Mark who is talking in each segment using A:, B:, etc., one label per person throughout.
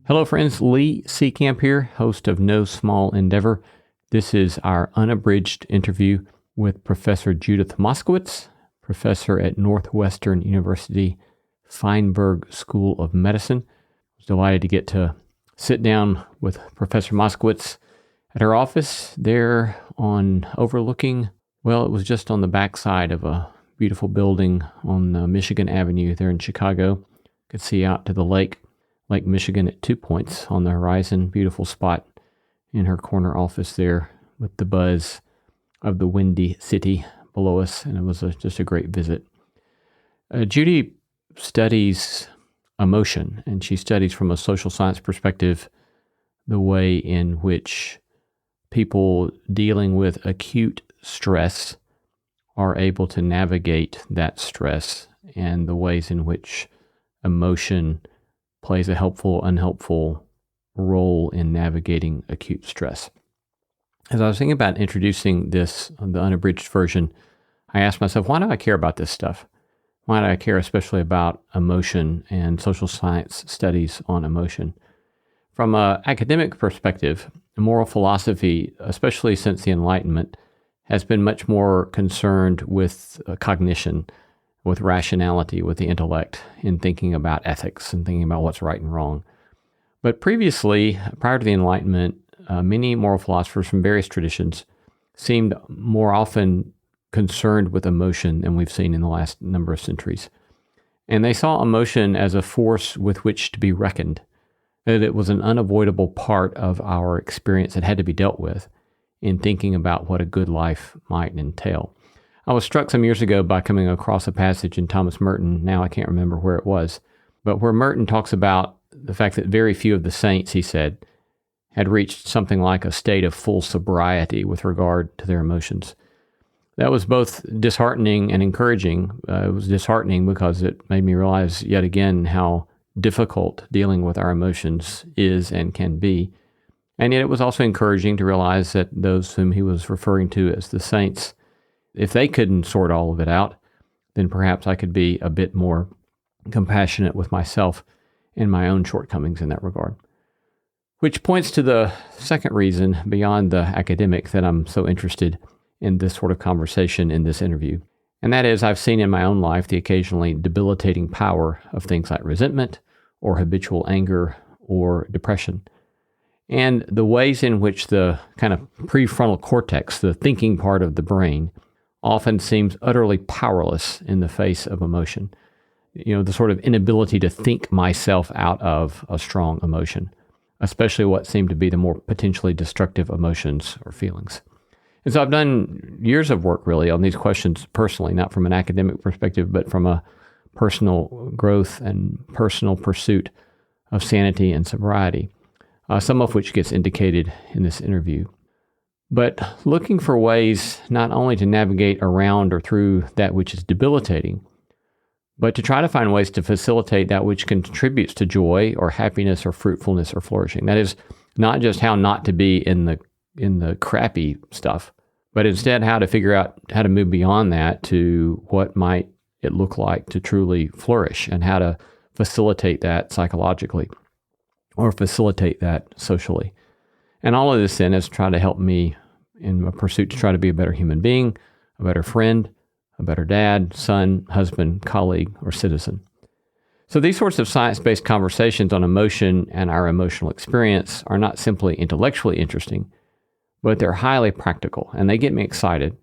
A: Hello, friends. Lee Seacamp here, host of No Small Endeavor. This is our unabridged interview with Professor Judith Moskowitz, professor at Northwestern University Feinberg School of Medicine. I was delighted to get to sit down with Professor Moskowitz at her office there on overlooking, well, it was just on the backside of a beautiful building on Michigan Avenue there in Chicago. Could see out to the Lake Michigan at 2 points on the horizon. Beautiful spot in her corner office there with the buzz of the windy city below us, and it was just a great visit. Judy studies emotion, and she studies from a social science perspective the way in which people dealing with acute stress are able to navigate that stress, and the ways in which emotion plays a helpful, unhelpful role in navigating acute stress. As I was thinking about introducing this, the unabridged version, I asked myself, why do I care about this stuff? Why do I care especially about emotion and social science studies on emotion? From an academic perspective, moral philosophy, especially since the Enlightenment, has been much more concerned with cognition, with rationality, with the intellect, in thinking about ethics and thinking about what's right and wrong. But previously, prior to the Enlightenment, many moral philosophers from various traditions seemed more often concerned with emotion than we've seen in the last number of centuries. And they saw emotion as a force with which to be reckoned, that it was an unavoidable part of our experience that had to be dealt with in thinking about what a good life might entail. I was struck some years ago by coming across a passage in Thomas Merton. Now I can't remember where it was, but where Merton talks about the fact that very few of the saints, he said, had reached something like a state of full sobriety with regard to their emotions. That was both disheartening and encouraging. It was disheartening because it made me realize yet again how difficult dealing with our emotions is and can be. And yet it was also encouraging to realize that those whom he was referring to as the saints, if they couldn't sort all of it out, then perhaps I could be a bit more compassionate with myself and my own shortcomings in that regard. Which points to the second reason beyond the academic that I'm so interested in this sort of conversation in this interview. And that is, I've seen in my own life the occasionally debilitating power of things like resentment or habitual anger or depression. And the ways in which the kind of prefrontal cortex, the thinking part of the brain, often seems utterly powerless in the face of emotion. You know, the sort of inability to think myself out of a strong emotion, especially what seem to be the more potentially destructive emotions or feelings. And so I've done years of work really on these questions personally, not from an academic perspective, but from a personal growth and personal pursuit of sanity and sobriety, some of which gets indicated in this interview. But looking for ways not only to navigate around or through that which is debilitating, but to try to find ways to facilitate that which contributes to joy or happiness or fruitfulness or flourishing. That is not just how not to be in the crappy stuff, but instead how to figure out how to move beyond that to what might it look like to truly flourish, and how to facilitate that psychologically or facilitate that socially. And all of this then is trying to help me in my pursuit to try to be a better human being, a better friend, a better dad, son, husband, colleague, or citizen. So these sorts of science-based conversations on emotion and our emotional experience are not simply intellectually interesting, but they're highly practical, and they get me excited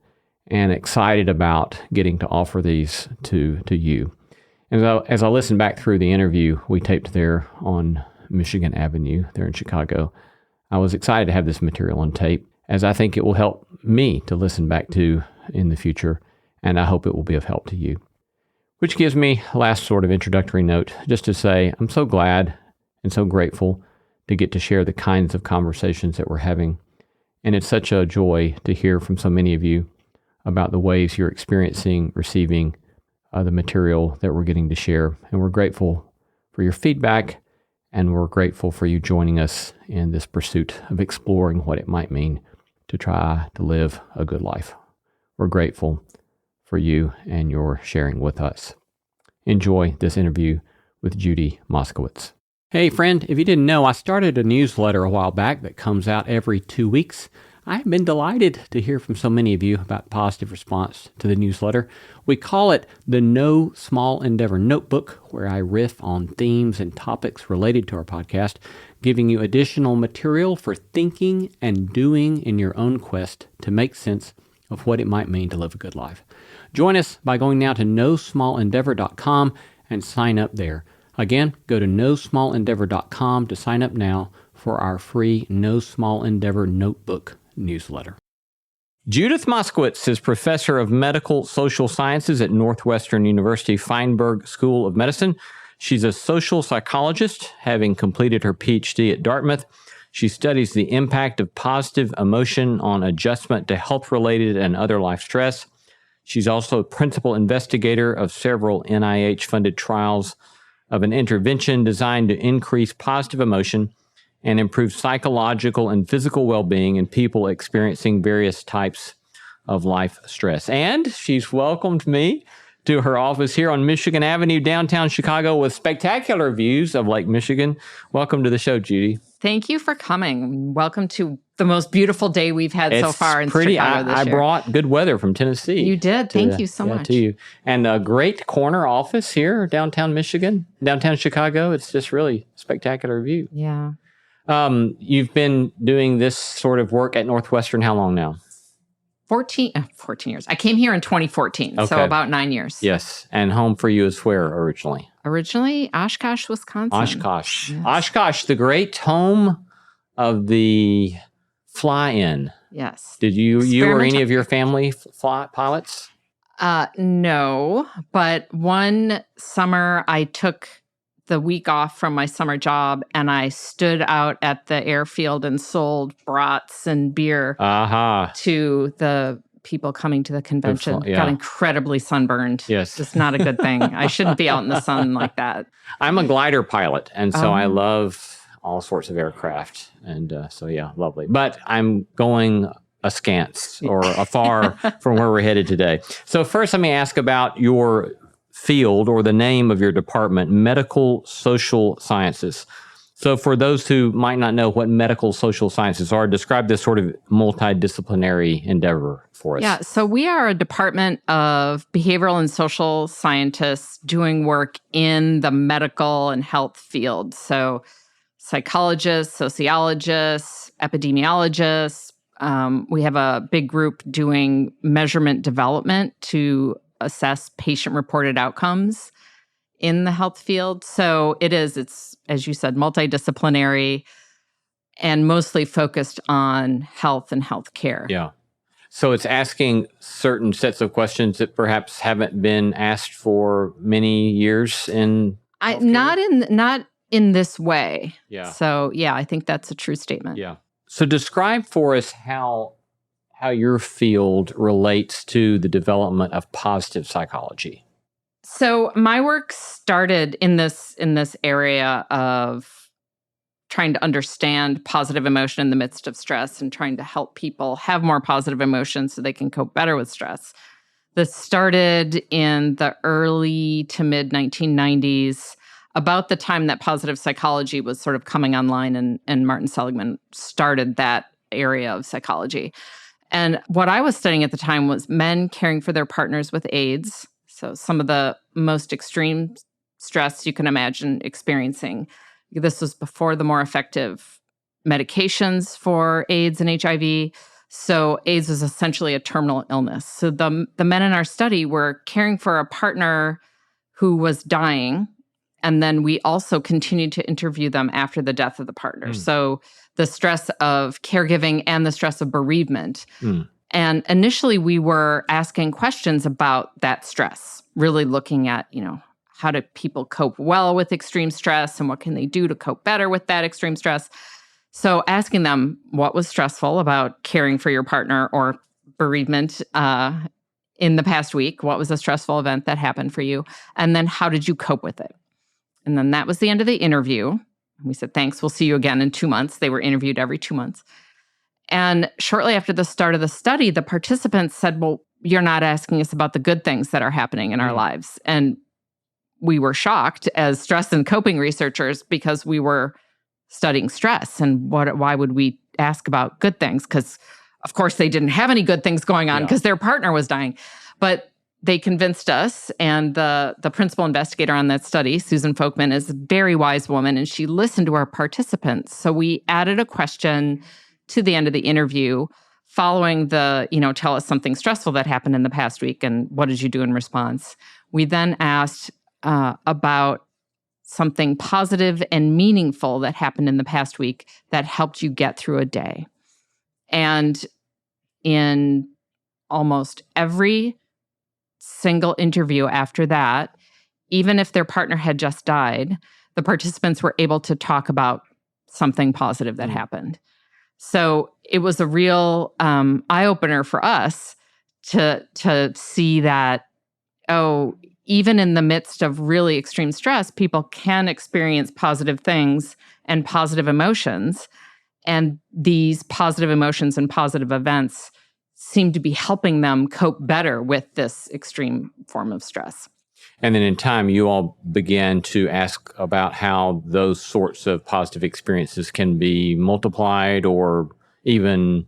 A: about getting to offer these to you. And so as I listened back through the interview we taped there on Michigan Avenue there in Chicago, I was excited to have this material on tape, as I think it will help me to listen back to in the future, and I hope it will be of help to you. Which gives me a last sort of introductory note, just to say I'm so glad and so grateful to get to share the kinds of conversations that we're having. And it's such a joy to hear from so many of you about the ways you're experiencing, receiving the material that we're getting to share. And we're grateful for your feedback, and we're grateful for you joining us in this pursuit of exploring what it might mean to try to live a good life. We're grateful for you and your sharing with us. Enjoy this interview with Judy Moskowitz. Hey, friend, if you didn't know, I started a newsletter a while back that comes out every 2 weeks. I've been delighted to hear from so many of you about positive response to the newsletter. We call it the No Small Endeavor Notebook, where I riff on themes and topics related to our podcast, giving you additional material for thinking and doing in your own quest to make sense of what it might mean to live a good life. Join us by going now to nosmallendeavor.com and sign up there. Again, go to nosmallendeavor.com to sign up now for our free No Small Endeavor Notebook newsletter. Judith Moskowitz is professor of medical social sciences at Northwestern University Feinberg School of Medicine. She's a social psychologist, having completed her PhD at Dartmouth. She studies the impact of positive emotion on adjustment to health-related and other life stress. She's also a principal investigator of several NIH-funded trials of an intervention designed to increase positive emotion and improve psychological and physical well-being in people experiencing various types of life stress. And she's welcomed me to her office here on Michigan Avenue, downtown Chicago, with spectacular views of Lake Michigan. Welcome to the show, Judy.
B: Thank you for coming. Welcome to the most beautiful day we've had so far in Chicago this year.
A: I brought good weather from Tennessee.
B: You did. Thank you so much.
A: To you. And a great corner office here, downtown Michigan, downtown Chicago. It's just really spectacular view.
B: Yeah.
A: You've been doing this sort of work at Northwestern how long now?
B: 14 years. I came here in 2014, so about 9 years.
A: Yes. And home for you is where originally?
B: Originally, Oshkosh, Wisconsin.
A: Oshkosh. Yes. Oshkosh, the great home of the fly-in.
B: Yes.
A: Did you or any of your family fly pilots?
B: No, but one summer I took the week off from my summer job and I stood out at the airfield and sold brats and beer to the people coming to the convention. Got incredibly sunburned.
A: Yes.
B: It's not a good thing. I shouldn't be out in the sun like that.
A: I'm a glider pilot, and so I love all sorts of aircraft. And lovely. But I'm going askance or afar from where we're headed today. So first, let me ask about your field or the name of your department, Medical Social Sciences. So for those who might not know what medical social sciences are, describe this sort of multidisciplinary endeavor for us.
B: Yeah, so we are a department of behavioral and social scientists doing work in the medical and health field. So psychologists, sociologists, epidemiologists. We have a big group doing measurement development to assess patient-reported outcomes in the health field. So it's, as you said, multidisciplinary and mostly focused on health and healthcare.
A: Yeah. So it's asking certain sets of questions that perhaps haven't been asked for many years in healthcare?
B: Not in this way.
A: Yeah.
B: So, I think that's a true statement.
A: Yeah. So describe for us how your field relates to the development of positive psychology.
B: So my work started in this area of trying to understand positive emotion in the midst of stress and trying to help people have more positive emotions so they can cope better with stress. This started in the early to mid 1990s, about the time that positive psychology was sort of coming online, and Martin Seligman started that area of psychology. And what I was studying at the time was men caring for their partners with AIDS. So some of the most extreme stress you can imagine experiencing. This was before the more effective medications for AIDS and HIV. So AIDS was essentially a terminal illness. So the men in our study were caring for a partner who was dying. And then we also continued to interview them after the death of the partner. So the stress of caregiving and the stress of bereavement. And initially we were asking questions about that stress, really looking at, how do people cope well with extreme stress and what can they do to cope better with that extreme stress? So asking them what was stressful about caring for your partner or bereavement in the past week, what was a stressful event that happened for you? And then how did you cope with it? And then that was the end of the interview. We said, thanks, we'll see you again in 2 months. They were interviewed every 2 months. And shortly after the start of the study, the participants said, well, you're not asking us about the good things that are happening in our lives. And we were shocked as stress and coping researchers because we were studying stress. And why would we ask about good things? Because, of course, they didn't have any good things going on because their partner was dying. But they convinced us, and the principal investigator on that study, Susan Folkman, is a very wise woman, and she listened to our participants. So we added a question to the end of the interview following the, tell us something stressful that happened in the past week, and what did you do in response? We then asked about something positive and meaningful that happened in the past week that helped you get through a day. And in almost every single interview after that, even if their partner had just died, the participants were able to talk about something positive that happened. So it was a real eye-opener for us to see that, even in the midst of really extreme stress, people can experience positive things and positive emotions. And these positive emotions and positive events seem to be helping them cope better with this extreme form of stress.
A: And then in time, you all began to ask about how those sorts of positive experiences can be multiplied or even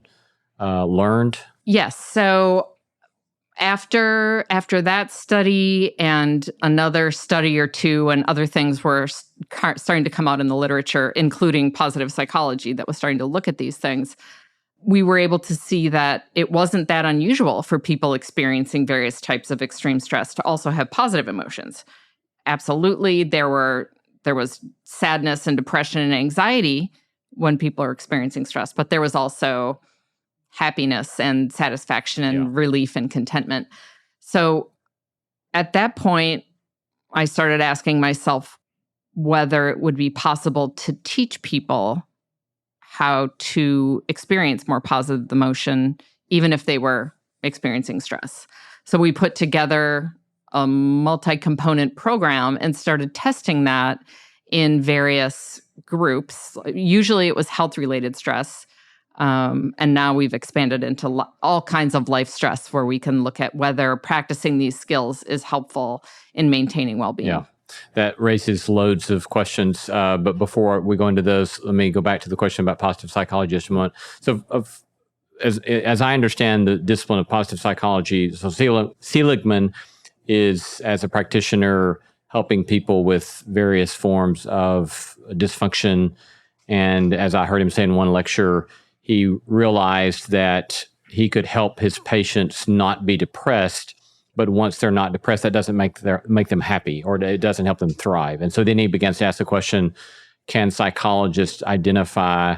A: learned?
B: Yes. So after that study and another study or two and other things were starting to come out in the literature, including positive psychology that was starting to look at these things, we were able to see that it wasn't that unusual for people experiencing various types of extreme stress to also have positive emotions. Absolutely, there was sadness and depression and anxiety when people are experiencing stress, but there was also happiness and satisfaction and relief and contentment. So at that point, I started asking myself whether it would be possible to teach people how to experience more positive emotion, even if they were experiencing stress. So we put together a multi-component program and started testing that in various groups. Usually it was health-related stress. And now we've expanded into all kinds of life stress where we can look at whether practicing these skills is helpful in maintaining well-being.
A: Yeah. That raises loads of questions. But before we go into those, let me go back to the question about positive psychology just a moment. So as I understand the discipline of positive psychology, so Seligman is, as a practitioner, helping people with various forms of dysfunction. And as I heard him say in one lecture, he realized that he could help his patients not be depressed. But once they're not depressed, that doesn't make them happy, or it doesn't help them thrive. And so then he begins to ask the question, can psychologists identify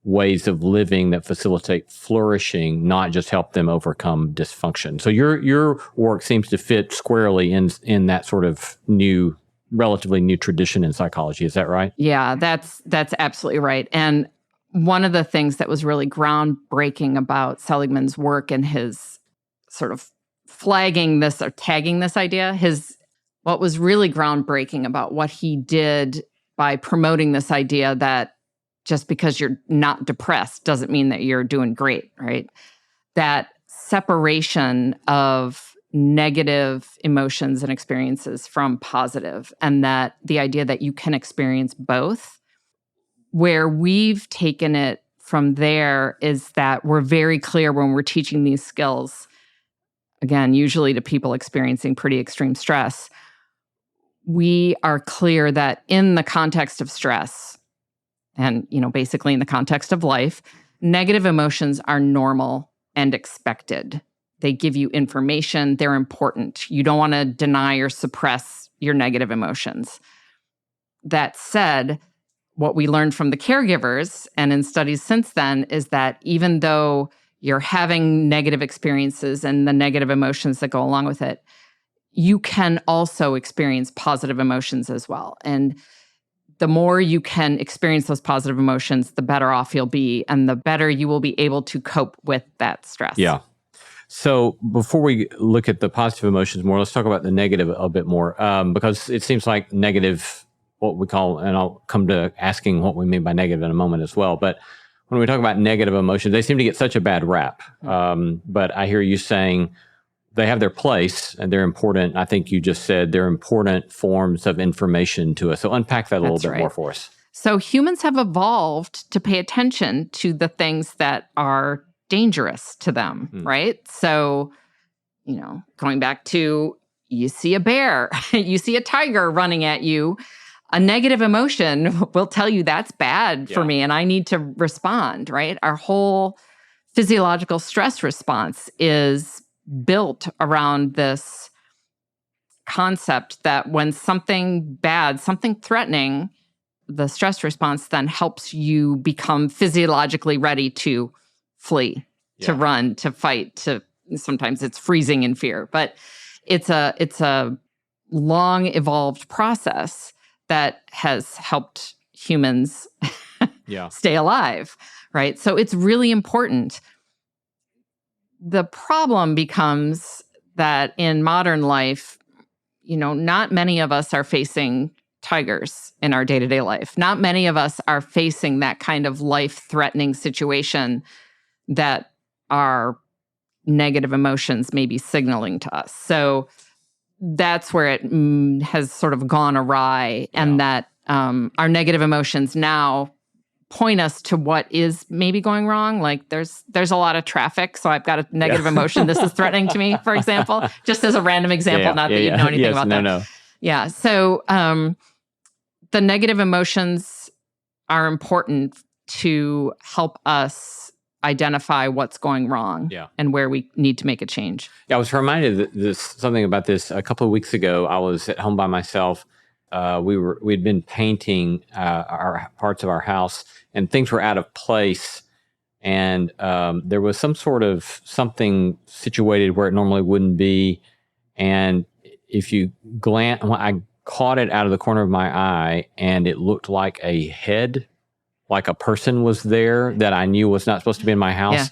A: ways of living that facilitate flourishing, not just help them overcome dysfunction? So your work seems to fit squarely in that sort of relatively new tradition in psychology. Is that right?
B: Yeah, that's absolutely right. And one of the things that was really groundbreaking about Seligman's work and his sort of flagging this or tagging this idea, what was really groundbreaking about what he did by promoting this idea that just because you're not depressed doesn't mean that you're doing great, right? That separation of negative emotions and experiences from positive, and that the idea that you can experience both. Where we've taken it from there is that we're very clear when we're teaching these skills, again, usually to people experiencing pretty extreme stress, we are clear that in the context of stress and, basically in the context of life, negative emotions are normal and expected. They give you information. They're important. You don't want to deny or suppress your negative emotions. That said, what we learned from the caregivers and in studies since then is that even though you're having negative experiences and the negative emotions that go along with it, you can also experience positive emotions as well. And the more you can experience those positive emotions, the better off you'll be, and the better you will be able to cope with that stress.
A: Yeah. So before we look at the positive emotions more, let's talk about the negative a bit more, because it seems like negative, what we call, and I'll come to asking what we mean by negative in a moment as well, but when we talk about negative emotions, they seem to get such a bad rap. But I hear you saying they have their place and they're important. I think you just said they're important forms of information to us. So unpack that a little bit more for us.
B: So humans have evolved to pay attention to the things that are dangerous to them, right? So, going back to you see a bear, you see a tiger running at you, a negative emotion will tell you that's bad for me and I need to respond, right? Our whole physiological stress response is built around this concept that when something bad, something threatening, the stress response then helps you become physiologically ready to flee, to run, to fight, sometimes it's freezing in fear, but it's a long evolved process that has helped humans stay alive, right? So it's really important. The problem becomes that in modern life, not many of us are facing tigers in our day-to-day life. Not many of us are facing that kind of life-threatening situation that our negative emotions may be signaling to us. So that's where it has sort of gone awry, and that our negative emotions now point us to what is maybe going wrong. Like there's a lot of traffic, so I've got a negative emotion. This is threatening to me, for example, just as a random example, not that you know anything about that.
A: No.
B: Yeah. So the negative emotions are important to help us identify what's going wrong and where we need to make a change.
A: Yeah, I was reminded something about this a couple of weeks ago. I was at home by myself. We'd been painting our parts of our house, and things were out of place. And there was some sort of something situated where it normally wouldn't be. And if you glance, I caught it out of the corner of my eye, and it looked like a head, like a person was there that I knew was not supposed to be in my house. Yeah.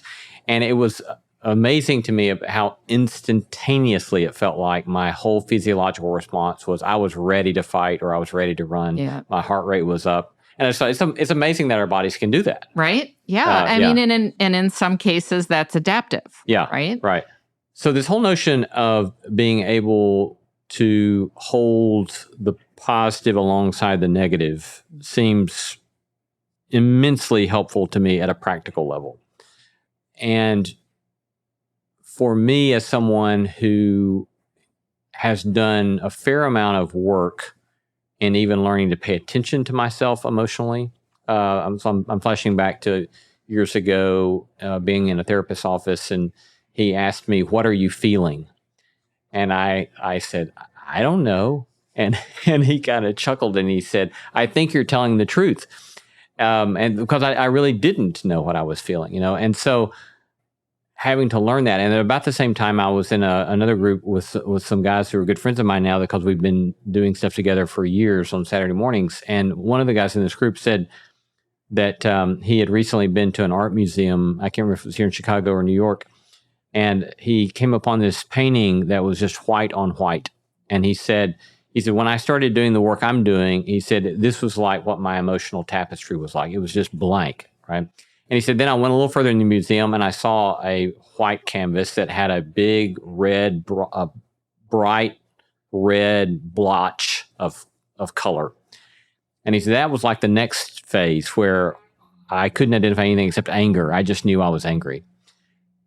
A: And it was amazing to me how instantaneously it felt like my whole physiological response was I was ready to fight or I was ready to run. Yeah. My heart rate was up. And it's amazing that our bodies can do that.
B: Right? Yeah. I mean, and in some cases, that's adaptive.
A: Yeah.
B: Right?
A: Right. So this whole notion of being able to hold the positive alongside the negative seems immensely helpful to me at a practical level. And for me, as someone who has done a fair amount of work in even learning to pay attention to myself emotionally, I'm flashing back to years ago being in a therapist's office, and he asked me, "What are you feeling?" And I said, "I don't know." And he kind of chuckled and he said, "I think you're telling the truth." And because I really didn't know what I was feeling, and so having to learn that. And at about the same time, I was in another group with some guys who are good friends of mine now because we've been doing stuff together for years on Saturday mornings. And one of the guys in this group said that he had recently been to an art museum. I can't remember if it was here in Chicago or New York. And he came upon this painting that was just white on white. And he said, when I started doing the work I'm doing, he said, this was like what my emotional tapestry was like. It was just blank, right? And he said, then I went a little further in the museum and I saw a white canvas that had a big red, bright red blotch of color. And he said, that was like the next phase where I couldn't identify anything except anger. I just knew I was angry.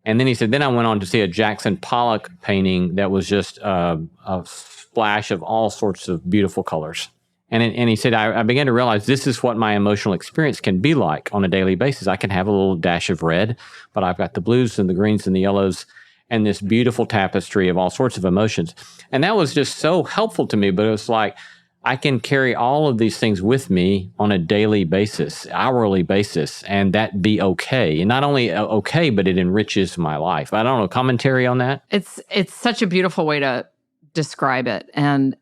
A: And then he said, then I went on to see a Jackson Pollock painting that was just a splash of all sorts of beautiful colors. And he said, I began to realize this is what my emotional experience can be like on a daily basis. I can have a little dash of red, but I've got the blues and the greens and the yellows and this beautiful tapestry of all sorts of emotions. And that was just so helpful to me, but it was like, I can carry all of these things with me on a daily basis, hourly basis, and that be okay. And not only okay, but it enriches my life. I don't know, commentary on that?
B: It's such a beautiful way to describe it. And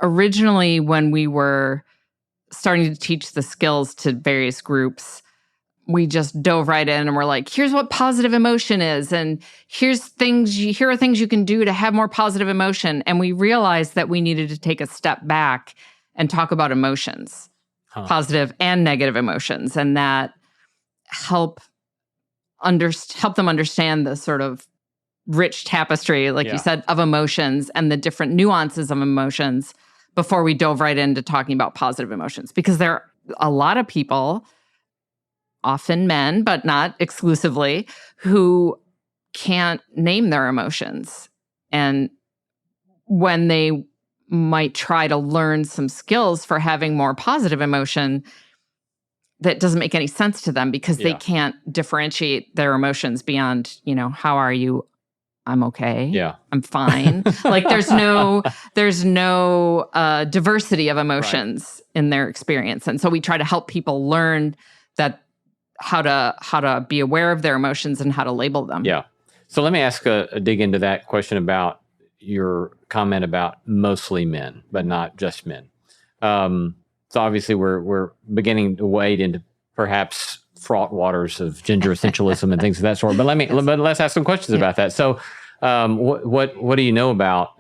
B: originally, when we were starting to teach the skills to various groups, we just dove right in and we're like, here's what positive emotion is. And here are things you can do to have more positive emotion. And we realized that we needed to take a step back and talk about emotions, positive and negative emotions, and that help them understand the sort of rich tapestry, like
A: Yeah.
B: you said, of emotions and the different nuances of emotions before we dove right into talking about positive emotions. Because there are a lot of people, often men, but not exclusively, who can't name their emotions. And when they might try to learn some skills for having more positive emotion, that doesn't make any sense to them because they can't differentiate their emotions beyond, how are you? I'm okay.
A: Yeah.
B: I'm fine. Like there's no diversity of emotions in their experience. And so we try to help people learn that how to be aware of their emotions and how to label them.
A: Yeah. So let me ask a dig into that question about your comment about mostly men, but not just men. So obviously we're beginning to wade into perhaps fraught waters of gender essentialism and things of that sort. But let's ask some questions about that. So what do you know about?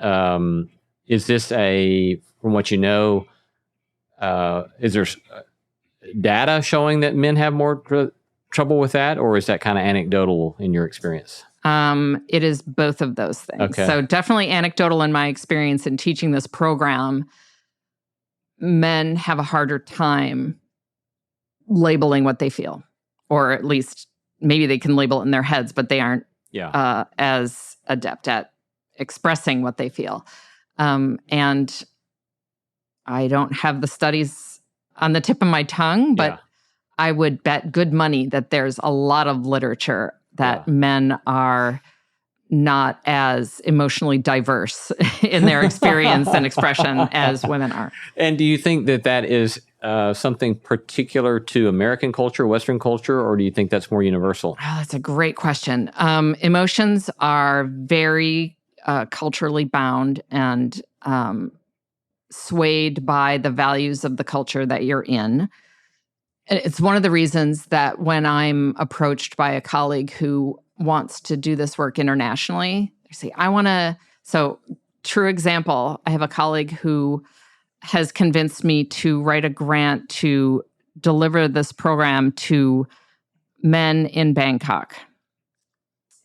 A: Is this from what you know? Is there data showing that men have more trouble with that, or is that kind of anecdotal in your experience?
B: It is both of those things.
A: Okay.
B: So definitely anecdotal in my experience in teaching this program. Men have a harder time labeling what they feel, or at least maybe they can label it in their heads, but they aren't as adept at expressing what they feel. And I don't have the studies on the tip of my tongue, but I would bet good money that there's a lot of literature that men are not as emotionally diverse in their experience and expression as women are.
A: And do you think that is something particular to American culture, Western culture, or do you think that's more universal?
B: Oh, that's a great question. Emotions are very culturally bound and swayed by the values of the culture that you're in. It's one of the reasons that when I'm approached by a colleague who wants to do this work internationally, they say, I want to. So, true example, I have a colleague who has convinced me to write a grant to deliver this program to men in Bangkok.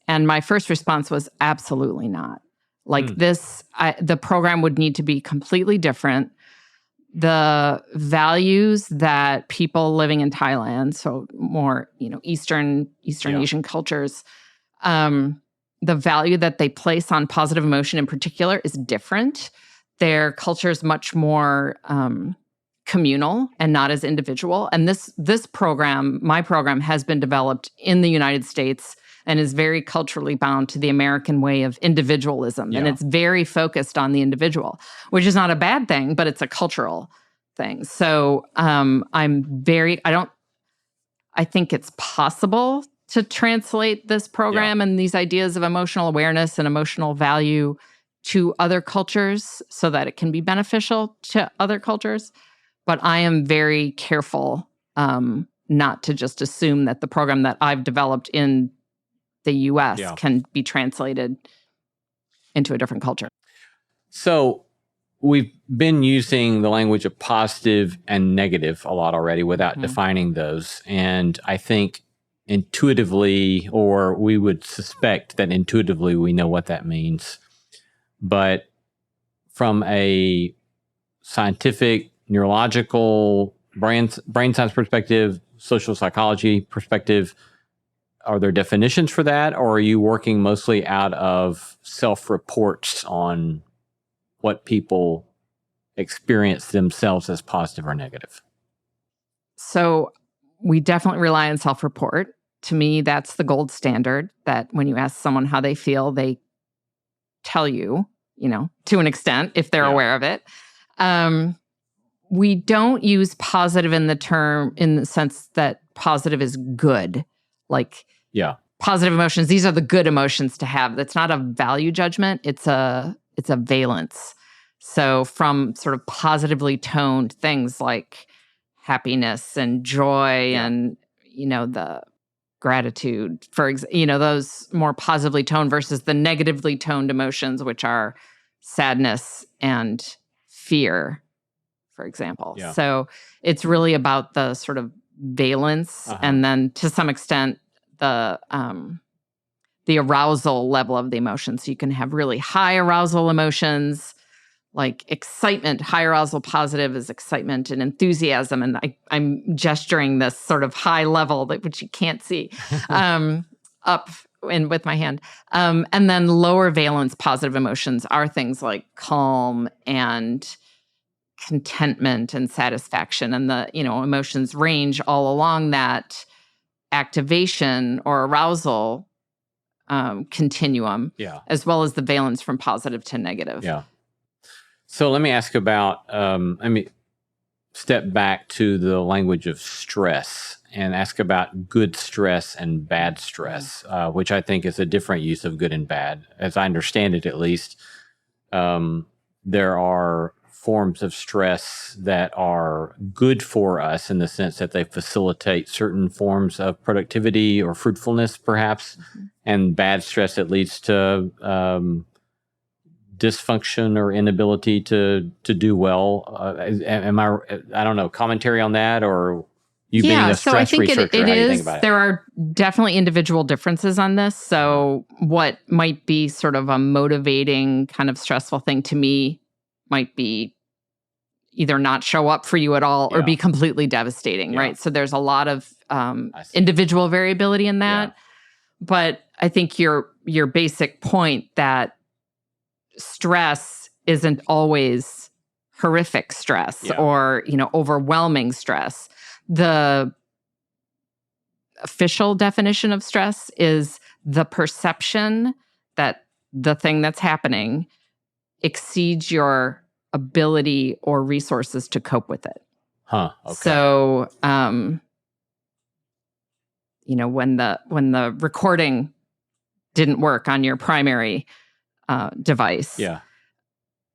B: And my first response was absolutely not. Like the program would need to be completely different. The values that people living in Thailand, so more, Eastern Asian cultures, the value that they place on positive emotion in particular is different. Their culture is much more communal and not as individual. And this program, my program, has been developed in the United States and is very culturally bound to the American way of individualism. Yeah. And it's very focused on the individual, which is not a bad thing, but it's a cultural thing. So I think it's possible to translate this program and these ideas of emotional awareness and emotional value to other cultures so that it can be beneficial to other cultures. But I am very careful not to just assume that the program that I've developed in the U.S. can be translated into a different culture.
A: So we've been using the language of positive and negative a lot already without defining those. And I think intuitively, or we would suspect that intuitively we know what that means. But from a scientific, neurological, brain science perspective, social psychology perspective, are there definitions for that, or are you working mostly out of self-reports on what people experience themselves as positive or negative?
B: So we definitely rely on self-report. To me, that's the gold standard, that when you ask someone how they feel, they tell you, to an extent, if they're aware of it. We don't use positive in the sense that positive is good. Like, positive emotions, these are the good emotions to have. That's not a value judgment. It's a valence. So from sort of positively toned things like happiness and joy and, the gratitude, those more positively toned versus the negatively toned emotions, which are sadness and fear, for example. Yeah. So it's really about the sort of valence and then to some extent the the arousal level of the emotion. So you can have really high arousal emotions, like excitement. High arousal positive is excitement and enthusiasm. And I'm gesturing this sort of high level, which you can't see, up and with my hand. And then lower valence positive emotions are things like calm and contentment and satisfaction. And the, emotions range all along that activation or arousal continuum, as well as the valence from positive to negative.
A: Yeah. So let me ask about, step back to the language of stress and ask about good stress and bad stress, which I think is a different use of good and bad. As I understand it, at least, there are forms of stress that are good for us in the sense that they facilitate certain forms of productivity or fruitfulness, perhaps, and bad stress that leads to dysfunction or inability to do well. I don't know, commentary on that, or you being a stress researcher, how do you think about it?
B: There are definitely individual differences on this. So what might be sort of a motivating kind of stressful thing to me might be either not show up for you at all or be completely devastating, right? So there's a lot of individual variability in that. Yeah. But I think your basic point that stress isn't always horrific stress or, overwhelming stress. The official definition of stress is the perception that the thing that's happening exceeds your ability or resources to cope with it.
A: Okay.
B: So, when the recording didn't work on your primary device.
A: Yeah.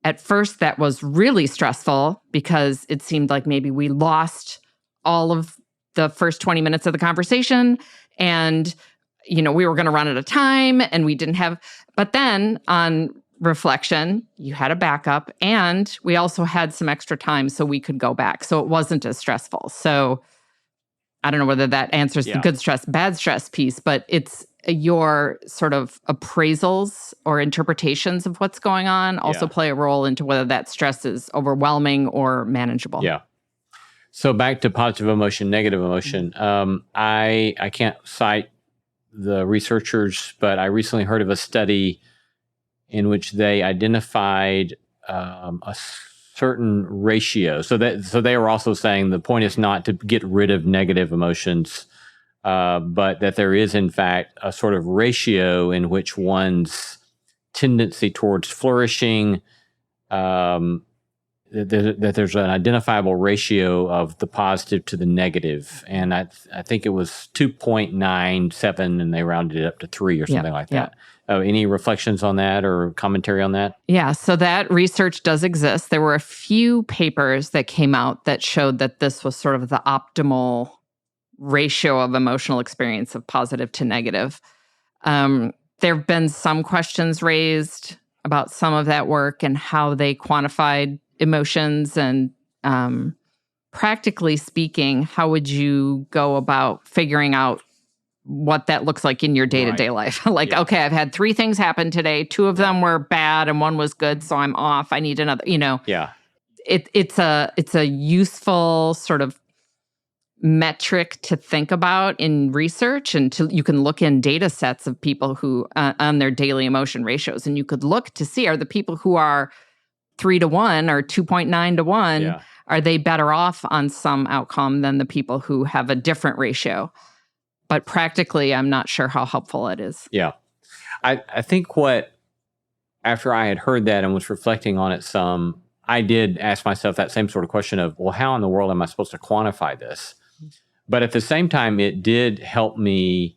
B: At first, that was really stressful because it seemed like maybe we lost all of the first 20 minutes of the conversation and, we were going to run out of time and we didn't have, but then on reflection, you had a backup and we also had some extra time so we could go back. So it wasn't as stressful. So I don't know whether that answers the good stress, bad stress piece, but it's your sort of appraisals or interpretations of what's going on also play a role into whether that stress is overwhelming or manageable.
A: Yeah. So back to positive emotion, negative emotion. I can't cite the researchers, but I recently heard of a study in which they identified a certain ratio. So they were also saying the point is not to get rid of negative emotions, but that there is, in fact, a sort of ratio in which one's tendency towards flourishing, that there's an identifiable ratio of the positive to the negative. And I think it was 2.97, and they rounded it up to 3 or something like that. Any reflections on that or commentary on that?
B: Yeah, so that research does exist. There were a few papers that came out that showed that this was sort of the optimal ratio of emotional experience of positive to negative. There have been some questions raised about some of that work and how they quantified emotions. And practically speaking, how would you go about figuring out what that looks like in your day-to-day life? Okay, I've had 3 things happen today. 2 of them were bad and 1 was good, so I'm off. I need another,
A: Yeah.
B: It's a useful sort of metric to think about in research, and you can look in data sets of people who on their daily emotion ratios, and you could look to see, are the people who are 3-to-1 or 2.9-to-1, are they better off on some outcome than the people who have a different ratio? But practically, I'm not sure how helpful it is.
A: Yeah. I think after I had heard that and was reflecting on it some, I did ask myself that same sort of question of, well, how in the world am I supposed to quantify this? But at the same time, it did help me.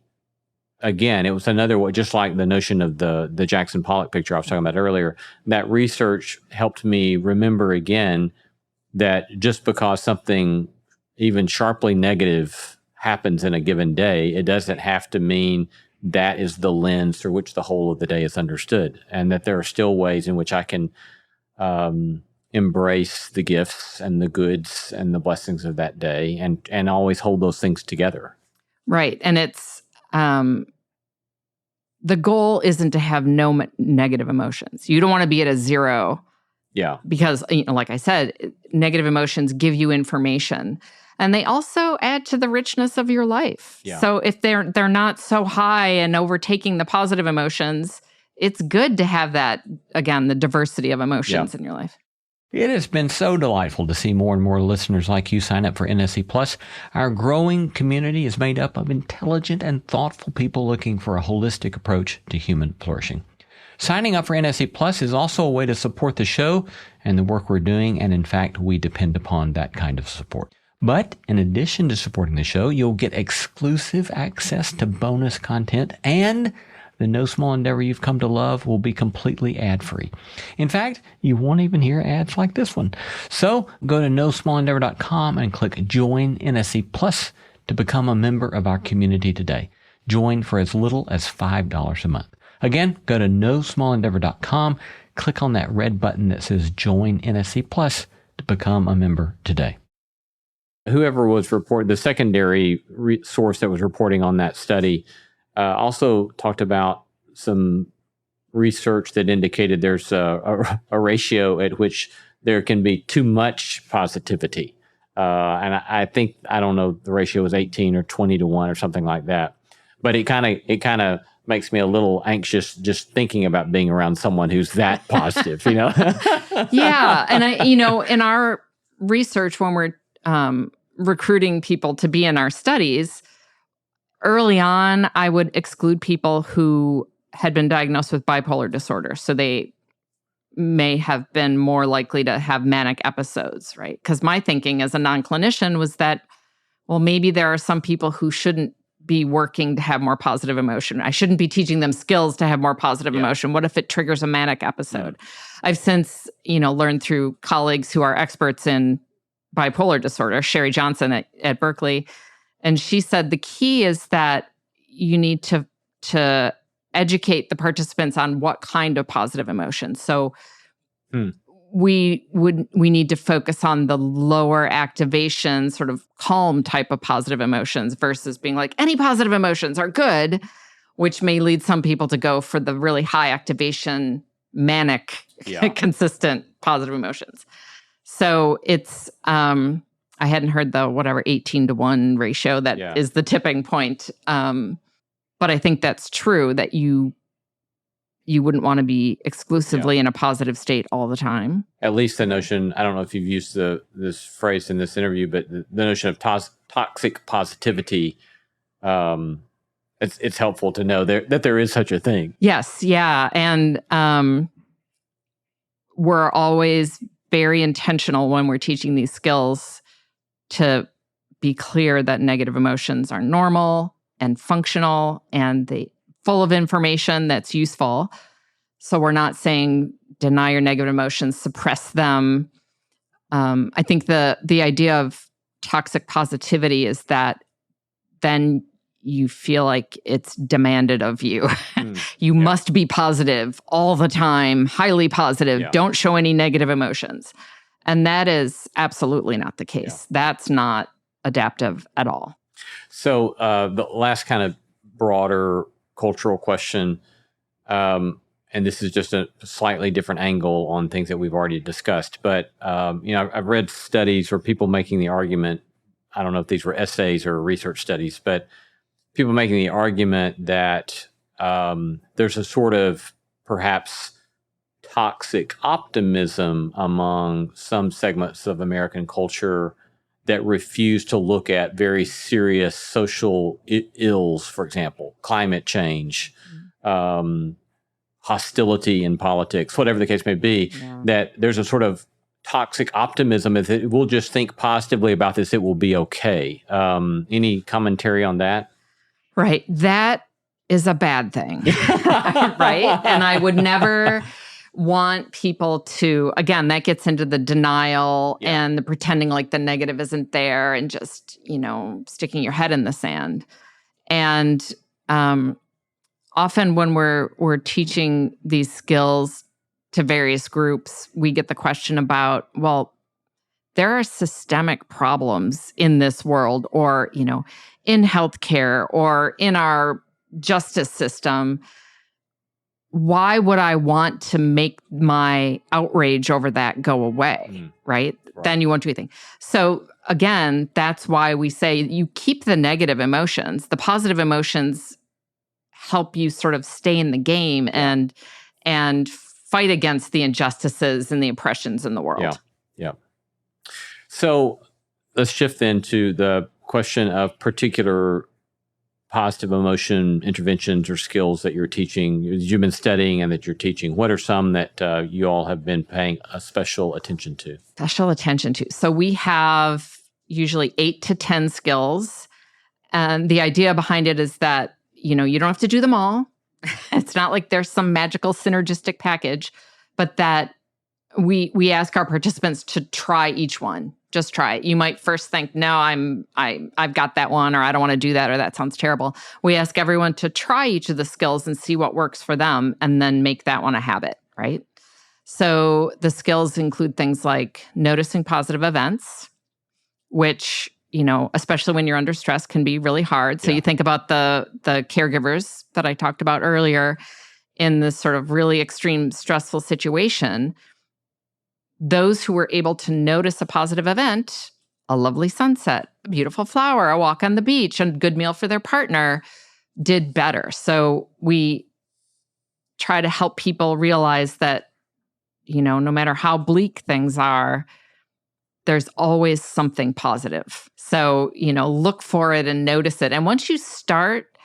A: Again, it was another, just like the notion of the Jackson Pollock picture I was talking about earlier, that research helped me remember again that just because something even sharply negative happens in a given day, it doesn't have to mean that is the lens through which the whole of the day is understood, and that there are still ways in which I can embrace the gifts and the goods and the blessings of that day, and always hold those things together.
B: Right. And it's the goal isn't to have no negative emotions. You don't want to be at a zero.
A: Yeah.
B: Because, like I said, negative emotions give you information. And they also add to the richness of your life.
A: Yeah.
B: So if they're not so high and overtaking the positive emotions, it's good to have that, again, the diversity of emotions in your life.
A: It has been so delightful to see more and more listeners like you sign up for NSE Plus. Our growing community is made up of intelligent and thoughtful people looking for a holistic approach to human flourishing. Signing up for NSE Plus is also a way to support the show and the work we're doing, and in fact, we depend upon that kind of support. But in addition to supporting the show, you'll get exclusive access to bonus content, and the No Small Endeavor you've come to love will be completely ad-free. In fact, you won't even hear ads like this one. So go to nosmallendeavor.com and click Join NSE Plus to become a member of our community today. Join for as little as $5 a month. Again, go to nosmallendeavor.com, click on that red button that says Join NSE Plus to become a member today. Whoever was the secondary source that was reporting on that study also talked about some research that indicated there's a ratio at which there can be too much positivity. And I think, I don't know, the ratio was 18 or 20 to 1 or something like that. But it kind of makes me a little anxious just thinking about being around someone who's that positive,
B: Yeah. And in our research, when we're recruiting people to be in our studies, early on, I would exclude people who had been diagnosed with bipolar disorder. So they may have been more likely to have manic episodes, right? Because my thinking as a non-clinician was that, well, maybe there are some people who shouldn't be working to have more positive emotion. I shouldn't be teaching them skills to have more positive emotion. What if it triggers a manic episode? I've since, learned through colleagues who are experts in bipolar disorder, Sherry Johnson at Berkeley, and she said the key is that you need to educate the participants on what kind of positive emotions. So we need to focus on the lower activation, sort of calm type of positive emotions versus being like, any positive emotions are good, which may lead some people to go for the really high activation, manic, consistent positive emotions. So it's, I hadn't heard the 18 to 1 ratio that is the tipping point. But I think that's true, that you wouldn't want to be exclusively in a positive state all the time.
A: At least the notion, I don't know if you've used this phrase in this interview, but the notion of toxic positivity, it's helpful to know that there is such a thing.
B: Yes, yeah. And we're always very intentional when we're teaching these skills to be clear that negative emotions are normal and functional and full of information that's useful. So we're not saying deny your negative emotions, suppress them. I think the idea of toxic positivity is that then you feel like it's demanded of you. You must be positive all the time, highly positive. Don't show any negative emotions. And that is absolutely not the case. That's not adaptive at all.
A: So the last kind of broader cultural question, and this is just a slightly different angle on things that we've already discussed, but I've read studies where people making the argument, I don't know if these were essays or research studies, but people making the argument that there's a sort of perhaps toxic optimism among some segments of American culture that refuse to look at very serious social ills, for example, climate change, hostility in politics, whatever the case may be, that there's a sort of toxic optimism that we'll just think positively about this, it will be okay. Any commentary on that?
B: Right. That is a bad thing. Right? And I would never want people to, again, that gets into the denial and the pretending like the negative isn't there and just, sticking your head in the sand. And often when we're teaching these skills to various groups, we get the question about, well, there are systemic problems in this world or, in healthcare or in our justice system why would I want to make my outrage over that go away, right? Then you won't do anything. So again, that's why we say you keep the negative emotions. The positive emotions help you sort of stay in the game and fight against the injustices and the oppressions in the world.
A: Yeah. So let's shift then to the question of particular positive emotion interventions or skills that you're teaching, you've been studying and that you're teaching. What are some that you all have been paying a special attention to?
B: So we have usually 8 to 10 skills. And the idea behind it is that, you don't have to do them all. It's not like there's some magical synergistic package, but that we ask our participants to try each one. Just try it. You might first think, no, I've got that one, or I don't want to do that, or that sounds terrible. We ask everyone to try each of the skills and see what works for them, and then make that one a habit, right? So the skills include things like noticing positive events, which, especially when you're under stress, can be really hard. So you think about the caregivers that I talked about earlier in this sort of really extreme stressful situation. Those who were able to notice a positive event, a lovely sunset, a beautiful flower, a walk on the beach, a good meal for their partner, did better. So we try to help people realize that, no matter how bleak things are, there's always something positive. So, look for it and notice it. And once you start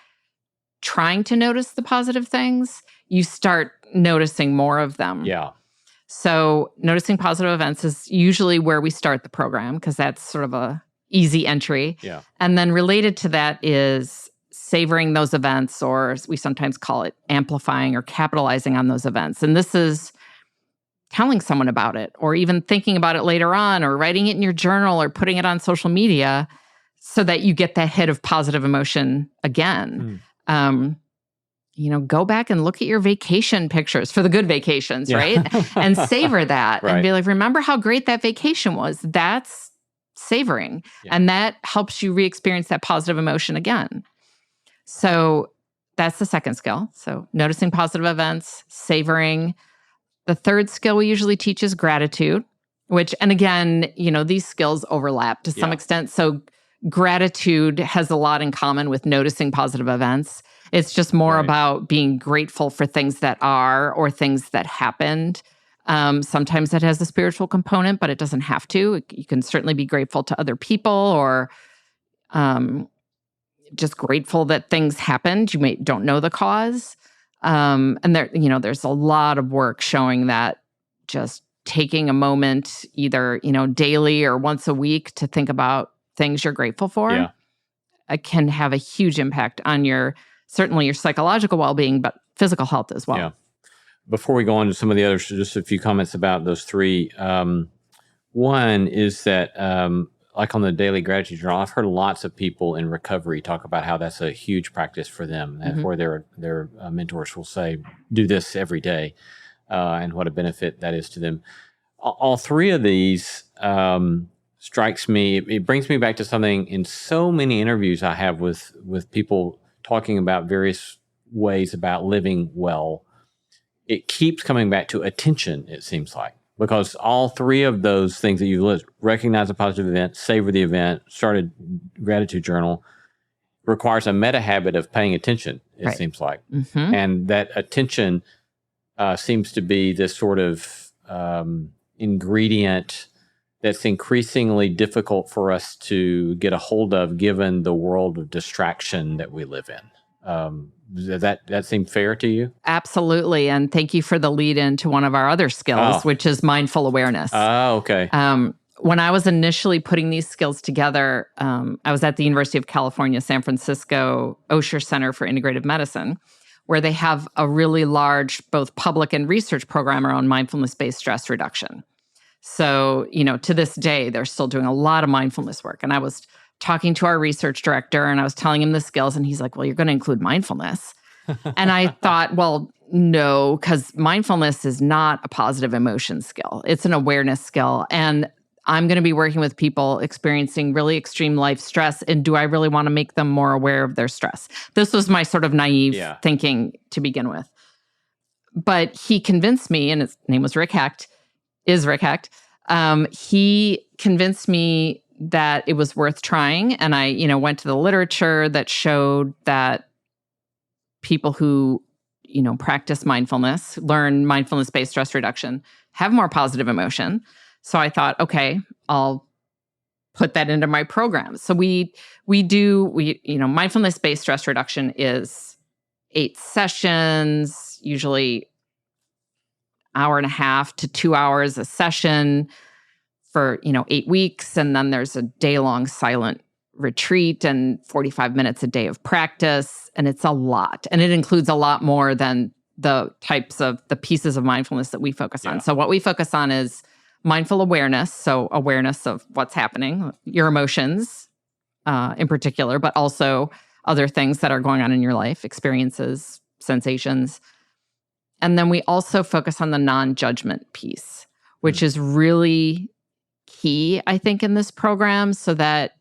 B: trying to notice the positive things, you start noticing more of them.
A: Yeah.
B: So noticing positive events is usually where we start the program, because that's sort of a easy entry.
A: Yeah.
B: And then related to that is savoring those events, or we sometimes call it amplifying or capitalizing on those events. And this is telling someone about it, or even thinking about it later on, or writing it in your journal, or putting it on social media so that you get that hit of positive emotion again. Go back and look at your vacation pictures for the good vacations, right? And savor that and be like, remember how great that vacation was. That's savoring. Yeah. And that helps you re-experience that positive emotion again. So that's the second skill. So noticing positive events, savoring. The third skill we usually teach is gratitude, which, and again, these skills overlap to some extent. So gratitude has a lot in common with noticing positive events. It's just more about being grateful for things that are, or things that happened. Sometimes it has a spiritual component, but it doesn't have to. You can certainly be grateful to other people, or just grateful that things happened. You don't know the cause. And there's a lot of work showing that just taking a moment, either, daily or once a week, to think about things you're grateful for, can have a huge impact on certainly your psychological well-being, but physical health as well.
A: Yeah. Before we go on to some of the others, just a few comments about those three. One is that, like on the daily gratitude journal, I've heard lots of people in recovery talk about how that's a huge practice for them, and where their mentors will say, do this every day, and what a benefit that is to them. All three of these strikes me, it brings me back to something in so many interviews I have with people talking about various ways about living well. It keeps coming back to attention, it seems like, because all three of those things that you list, recognize a positive event, savor the event, start a gratitude journal, requires a meta habit of paying attention, it seems like. And that attention seems to be this sort of ingredient that's increasingly difficult for us to get a hold of, given the world of distraction that we live in. Does that seem fair to you?
B: Absolutely. And thank you for the lead into one of our other skills, which is mindful awareness.
A: Oh, okay.
B: When I was initially putting these skills together, I was at the University of California, San Francisco Osher Center for Integrative Medicine, where they have a really large, both public and research program around mindfulness-based stress reduction. So, to this day, they're still doing a lot of mindfulness work. And I was talking to our research director, and I was telling him the skills, and he's like, well, you're going to include mindfulness. And I thought, well, no, because mindfulness is not a positive emotion skill. It's an awareness skill. And I'm going to be working with people experiencing really extreme life stress. And do I really want to make them more aware of their stress? This was my sort of naive thinking to begin with. But he convinced me, and his name was Rick Hecht, is Rick Hecht. He convinced me that it was worth trying. And I, went to the literature that showed that people who, practice mindfulness, learn mindfulness-based stress reduction, have more positive emotion. So I thought, okay, I'll put that into my program. So we mindfulness-based stress reduction is 8 sessions, usually hour and a half to 2 hours a session for, 8 weeks. And then there's a day-long silent retreat and 45 minutes a day of practice. And it's a lot. And it includes a lot more than the pieces of mindfulness that we focus on. So what we focus on is mindful awareness. So awareness of what's happening, your emotions in particular, but also other things that are going on in your life, experiences, sensations. And then we also focus on the non-judgment piece, which is really key, I think, in this program, so that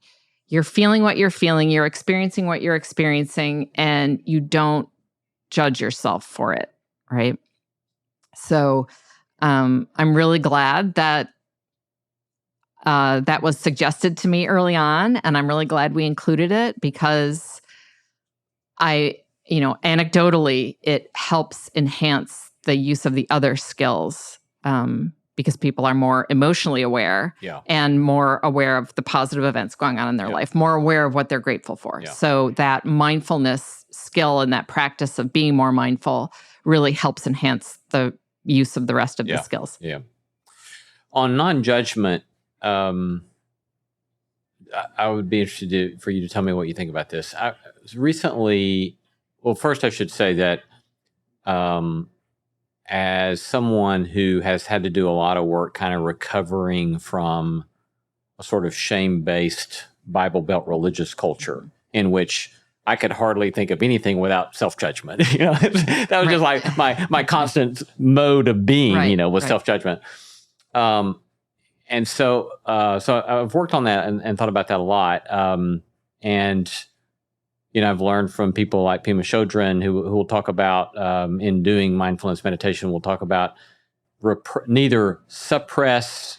B: you're feeling what you're feeling, you're experiencing what you're experiencing, and you don't judge yourself for it, right? So I'm really glad that that was suggested to me early on, and I'm really glad we included it because anecdotally, it helps enhance the use of the other skills because people are more emotionally aware and more aware of the positive events going on in their life, more aware of what they're grateful for. Yeah. So that mindfulness skill and that practice of being more mindful really helps enhance the use of the rest of the skills.
A: Yeah. On non-judgment, I would be interested for you to tell me what you think about this. First I should say that as someone who has had to do a lot of work kind of recovering from a sort of shame-based Bible Belt religious culture in which I could hardly think of anything without self-judgment. That was just like my constant mode of being, was self-judgment. And so I've worked on that and thought about that a lot. I've learned from people like Pema Chodron who will talk about, in doing mindfulness meditation, we'll talk about neither suppress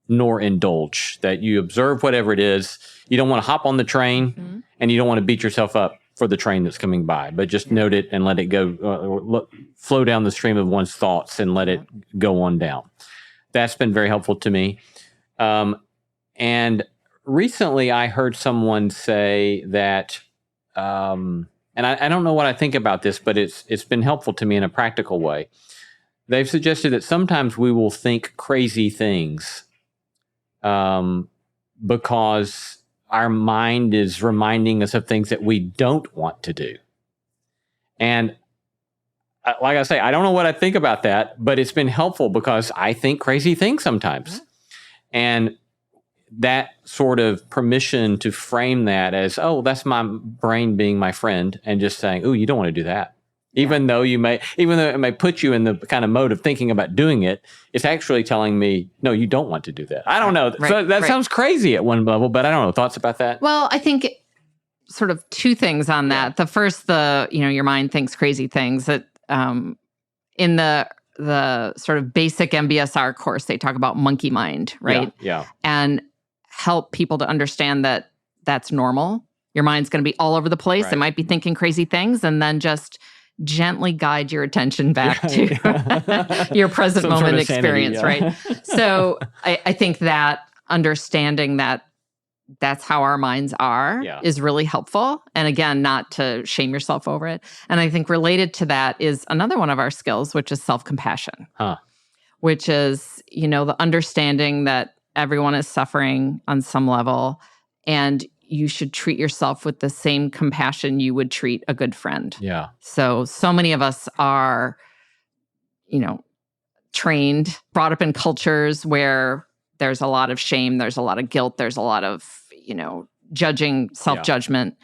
A: nor indulge, that you observe whatever it is. You don't want to hop on the train and you don't want to beat yourself up for the train that's coming by, but just note it and let it go, flow down the stream of one's thoughts and let it go on down. That's been very helpful to me. And recently I heard someone say that, and I don't know what I think about this, but it's been helpful to me in a practical way. They've suggested that sometimes we will think crazy things because our mind is reminding us of things that we don't want to do. And like I say, I don't know what I think about that, but it's been helpful because I think crazy things sometimes. And that sort of permission to frame that as, oh, that's my brain being my friend, and just saying, oh, you don't want to do that. Even though it may put you in the kind of mode of thinking about doing it, it's actually telling me, no, you don't want to do that. I don't know. So that sounds crazy at one level, but I don't know. Thoughts about that?
B: Well, I think sort of 2 things on that. Yeah. The first, your mind thinks crazy things. That in the sort of basic MBSR course, they talk about monkey mind, right?
A: Yeah.
B: And help people to understand that that's normal. Your mind's going to be all over the place. It might be thinking crazy things, and then just gently guide your attention back to your present moment experience, right? So I think that understanding that that's how our minds are is really helpful. And again, not to shame yourself over it. And I think related to that is another one of our skills, which is self-compassion, which is, the understanding that everyone is suffering on some level, and you should treat yourself with the same compassion you would treat a good friend.
A: Yeah.
B: So many of us are, trained, brought up in cultures where there's a lot of shame, there's a lot of guilt, there's a lot of, judging, self-judgment,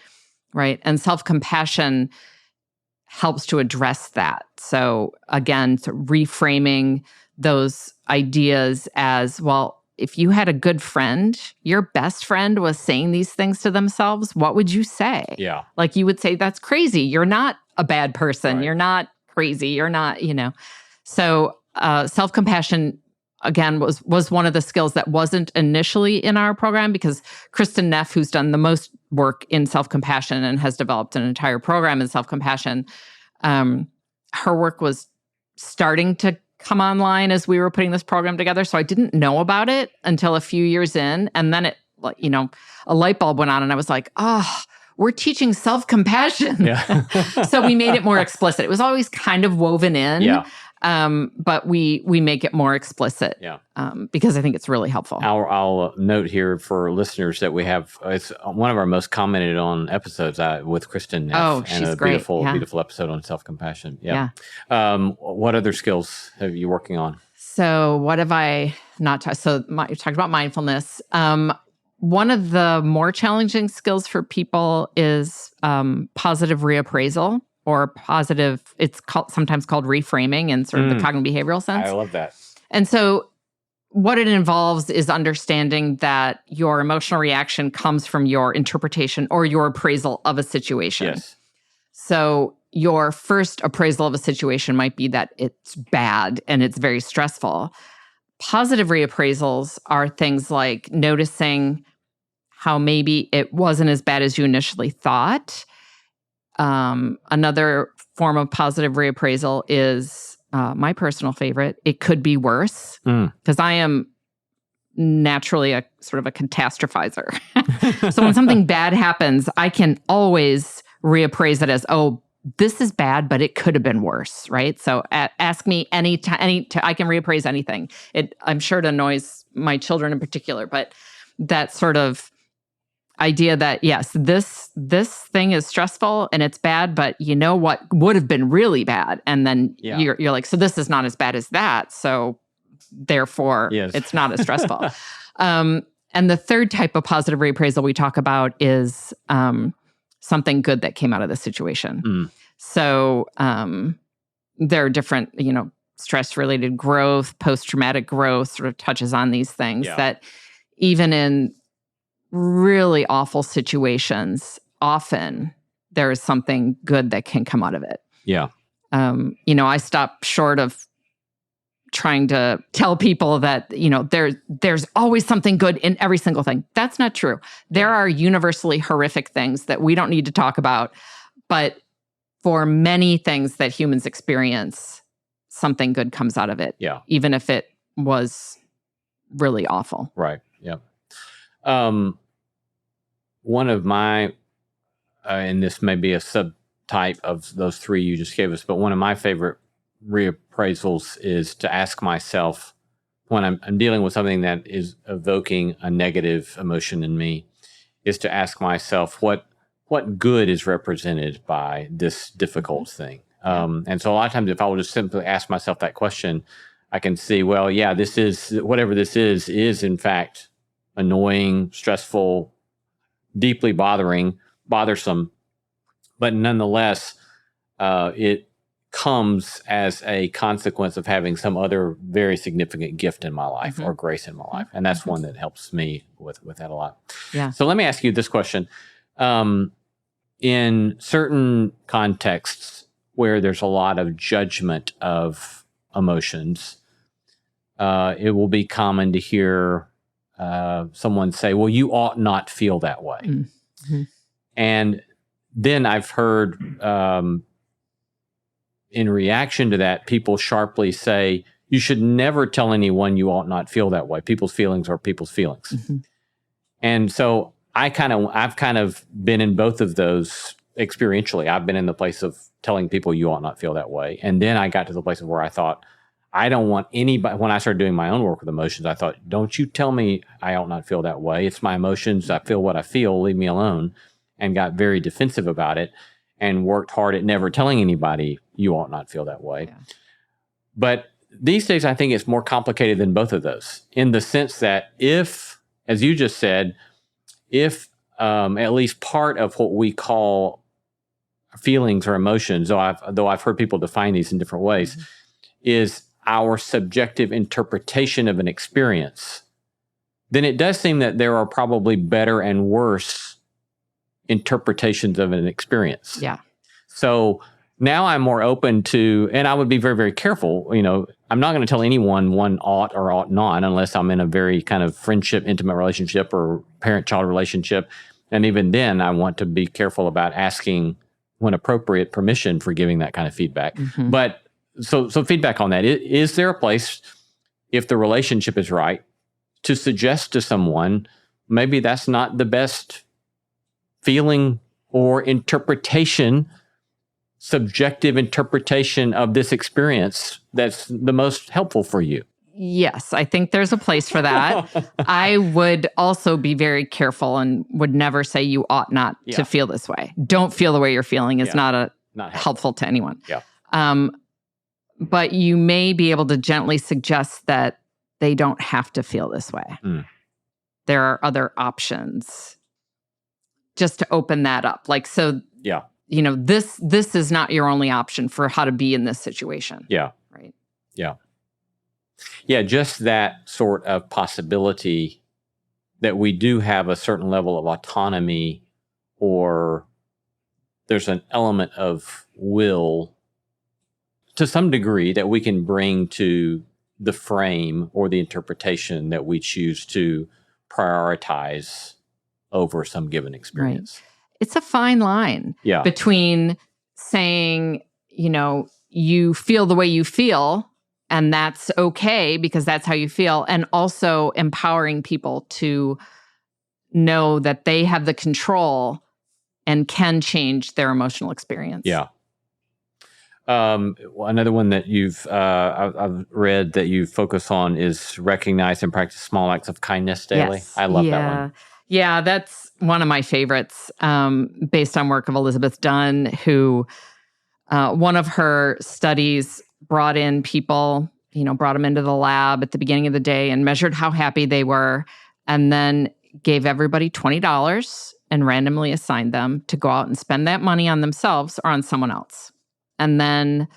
B: right? And self-compassion helps to address that. So again, reframing those ideas as, well, if you had a good friend, your best friend was saying these things to themselves, what would you say?
A: Yeah.
B: Like you would say, that's crazy. You're not a bad person. You're not crazy. You're not, So self-compassion, again, was one of the skills that wasn't initially in our program, because Kristen Neff, who's done the most work in self-compassion and has developed an entire program in self-compassion, her work was starting to come online as we were putting this program together. So I didn't know about it until a few years in. And then a light bulb went on and I was like, we're teaching self-compassion.
A: Yeah.
B: So we made it more explicit. It was always kind of woven in.
A: Yeah.
B: But we make it more explicit.
A: Yeah.
B: Because I think it's really helpful.
A: I'll note here for listeners that we have, it's one of our most commented on episodes with Kristen Neff.
B: Oh, she's
A: and a
B: great.
A: Beautiful episode on self-compassion. Yeah. What other skills have you working on?
B: So what have I not talked? So you talked about mindfulness. One of the more challenging skills for people is positive reappraisal, or positive, it's sometimes called reframing in sort of the cognitive behavioral sense.
A: I love that.
B: And so what it involves is understanding that your emotional reaction comes from your interpretation or your appraisal of a situation.
A: Yes.
B: So your first appraisal of a situation might be that it's bad and it's very stressful. Positive reappraisals are things like noticing how maybe it wasn't as bad as you initially thought. Another form of positive reappraisal is my personal favorite. It could be worse, because I am naturally a sort of a catastrophizer. So when something bad happens, I can always reappraise it as, this is bad, but it could have been worse, right? So ask me I can reappraise anything. I'm sure it annoys my children in particular, but that sort of idea that, yes, this thing is stressful and it's bad, but you know what would have been really bad? And then you're like, so this is not as bad as that. So therefore, it's not as stressful. And the third type of positive reappraisal we talk about is something good that came out of the situation. So there are different, stress-related growth, post-traumatic growth sort of touches on these things that even in really awful situations, often there is something good that can come out of it.
A: Yeah.
B: I stop short of trying to tell people that, there's always something good in every single thing. That's not true. There are universally horrific things that we don't need to talk about, but for many things that humans experience, something good comes out of it. Yeah. Even if it was really awful.
A: Right. Yeah. One of my, and this may be a subtype of those three you just gave us, but one of my favorite reappraisals is to ask myself, when I'm dealing with something that is evoking a negative emotion in me, is to ask myself what good is represented by this difficult thing. And so a lot of times, if I will just simply ask myself that question, I can see, well, yeah, this is, whatever this is in fact annoying, stressful, deeply bothersome, but nonetheless, it comes as a consequence of having some other very significant gift in my life or grace in my life. And that's one that helps me with that a lot. Yeah. So let me ask you this question. In certain contexts where there's a lot of judgment of emotions, it will be common to hear someone say, well, you ought not feel that way. Mm-hmm. And then I've heard in reaction to that, people sharply say, you should never tell anyone you ought not feel that way. People's feelings are people's feelings. Mm-hmm. And so I've kind of been in both of those experientially. I've been in the place of telling people you ought not feel that way. And then I got to the place of where I thought, I don't want anybody, when I started doing my own work with emotions, I thought, don't you tell me I ought not feel that way. It's my emotions. I feel what I feel. Leave me alone. And got very defensive about it and worked hard at never telling anybody you ought not feel that way. Yeah. But these days, I think it's more complicated than both of those, in the sense that if, as you just said, if at least part of what we call feelings or emotions, though I've heard people define these in different ways, is our subjective interpretation of an experience, then it does seem that there are probably better and worse interpretations of an experience. Yeah. So now I'm more open to, and I would be very, very careful. I'm not going to tell anyone one ought or ought not unless I'm in a very kind of friendship, intimate relationship or parent-child relationship. And even then, I want to be careful about asking, when appropriate, permission for giving that kind of feedback. But so feedback on that. Is there a place, if the relationship is right, to suggest to someone, maybe that's not the best feeling or interpretation, subjective interpretation of this experience that's the most helpful for you?
B: Yes, I think there's a place for that. I would also be very careful and would never say you ought not to feel this way. Don't feel the way you're feeling is not helpful to anyone.
A: Yeah.
B: But you may be able to gently suggest that they don't have to feel this way. There are other options. Just to open that up. This is not your only option for how to be in this situation.
A: Yeah.
B: Right.
A: Yeah. Yeah, just that sort of possibility that we do have a certain level of autonomy, or there's an element of will to some degree that we can bring to the frame or the interpretation that we choose to prioritize over some given experience.
B: Right. It's a fine line between saying, you feel the way you feel, and that's okay because that's how you feel, and also empowering people to know that they have the control and can change their emotional experience.
A: Yeah. Another one that I've read that you focus on is recognize and practice small acts of kindness daily.
B: Yes.
A: I love that one.
B: Yeah, that's one of my favorites, based on work of Elizabeth Dunn, who one of her studies brought in people, brought them into the lab at the beginning of the day and measured how happy they were, and then gave everybody $20 and randomly assigned them to go out and spend that money on themselves or on someone else. And then,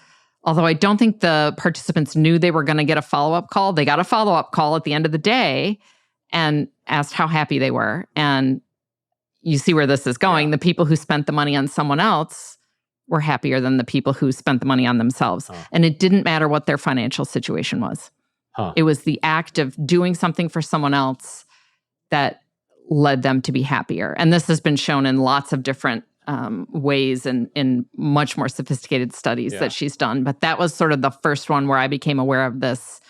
B: although I don't think the participants knew they were going to get a follow-up call, they got a follow-up call at the end of the day and asked how happy they were. And you see where this is going. The people who spent the money on someone else were happier than the people who spent the money on themselves. And it didn't matter what their financial situation was. It was the act of doing something for someone else that led them to be happier. And this has been shown in lots of different ways and in much more sophisticated studies that she's done. But that was sort of the first one where I became aware of this.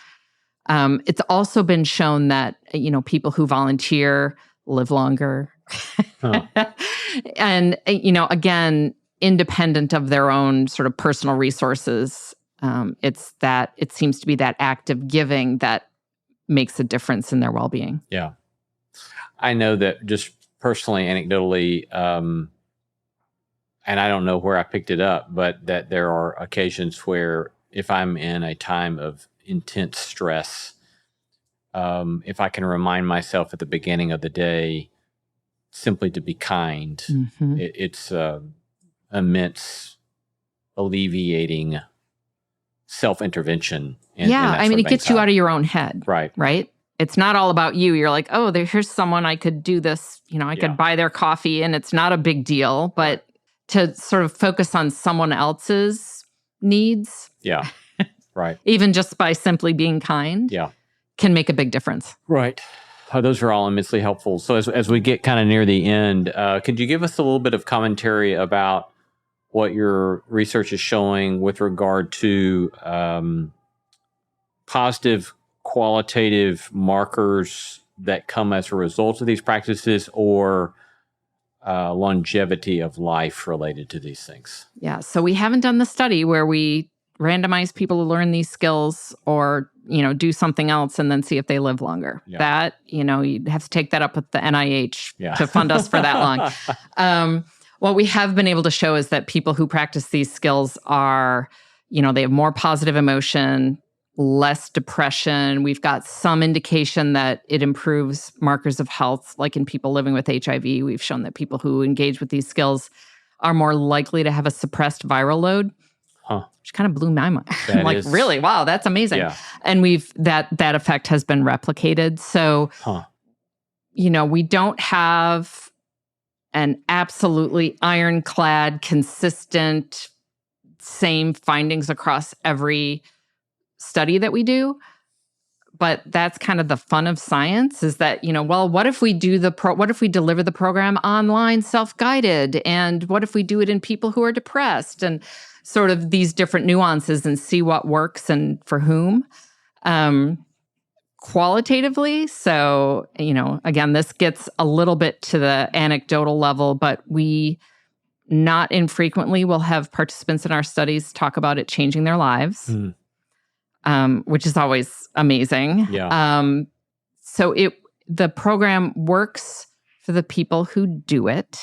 B: It's also been shown that, people who volunteer live longer. And, again, independent of their own sort of personal resources, it seems to be that act of giving that makes a difference in their well-being.
A: Yeah. I know that just personally, anecdotally, and I don't know where I picked it up, but that there are occasions where if I'm in a time of intense stress, if I can remind myself at the beginning of the day simply to be kind, it's immense alleviating self-intervention.
B: It gets you out of your own head.
A: Right.
B: It's not all about you. You're like, oh, here's someone I could do this. I could buy their coffee and it's not a big deal, but to sort of focus on someone else's needs.
A: Yeah. Right.
B: Even just by simply being kind.
A: Yeah.
B: Can make a big difference.
A: Right. Those are all immensely helpful. So as we get kind of near the end, could you give us a little bit of commentary about what your research is showing with regard to positive qualitative markers that come as a result of these practices, or longevity of life related to these things? Yeah.
B: So we haven't done the study where we randomize people to learn these skills or, do something else and then see if they live longer. Yeah. That, you'd have to take that up with the NIH to fund us for that long. What we have been able to show is that people who practice these skills are, they have more positive emotion, less depression. We've got some indication that it improves markers of health, like in people living with HIV. We've shown that people who engage with these skills are more likely to have a suppressed viral load. Which kind of blew my mind. I'm like, really? Wow, that's amazing. Yeah. And that effect has been replicated. So, we don't have an absolutely ironclad, consistent same findings across every study that we do. But that's kind of the fun of science, is that, well, what if we deliver the program online, self-guided, and what if we do it in people who are depressed, and sort of these different nuances, and see what works and for whom, qualitatively. So, again, this gets a little bit to the anecdotal level, but we not infrequently will have participants in our studies talk about it changing their lives. Which is always amazing.
A: Yeah.
B: So the program works for the people who do it.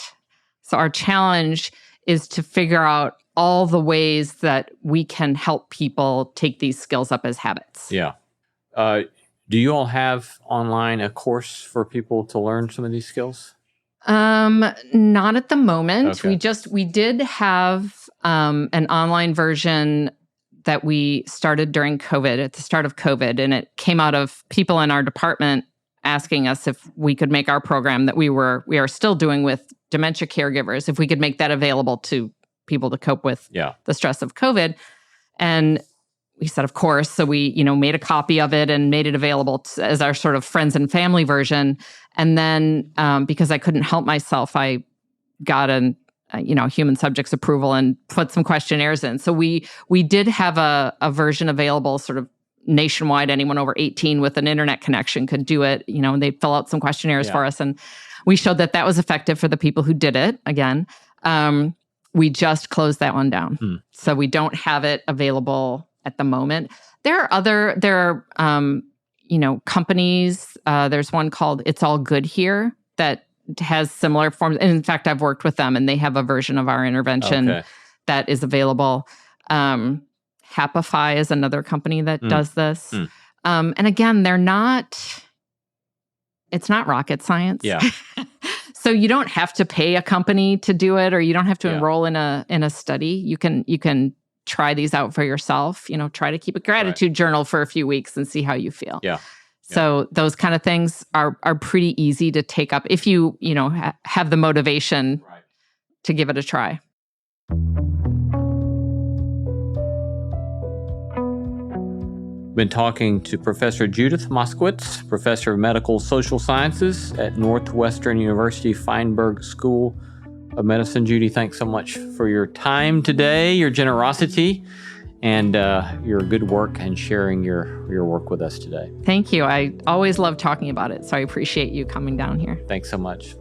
B: So our challenge is to figure out all the ways that we can help people take these skills up as habits.
A: Yeah. Do you all have online a course for people to learn some of these skills?
B: Not at the moment.
A: Okay.
B: We did have an online version that we started during COVID, at the start of COVID, and it came out of people in our department asking us if we could make our program that we are still doing with dementia caregivers, if we could make that available to people to cope with the stress of COVID. And we said, of course. So we, made a copy of it and made it available as our sort of friends and family version. And then because I couldn't help myself, I got human subjects approval and put some questionnaires in. So we did have a version available sort of nationwide. Anyone over 18 with an internet connection could do it, and they'd fill out some questionnaires for us. And we showed that was effective for the people who did it. Again, we just closed that one down. So we don't have it available at the moment. There are companies. There's one called It's All Good Here that has similar forms. And in fact, I've worked with them, and they have a version of our intervention that is available. Happify is another company that does this. And again, it's not rocket science.
A: Yeah.
B: So you don't have to pay a company to do it, or you don't have to enroll in a study. You can try these out for yourself. Try to keep a gratitude journal for a few weeks and see how you feel.
A: Yeah.
B: So those kind of things are pretty easy to take up if you have the motivation to give it a try.
A: Been talking to Professor Judith Moskowitz, Professor of Medical Social Sciences at Northwestern University Feinberg School of Medicine. Judy, thanks so much for your time today, your generosity, and your good work and sharing your work with us today.
B: Thank you. I always love talking about it, so I appreciate you coming down here.
A: Thanks so much.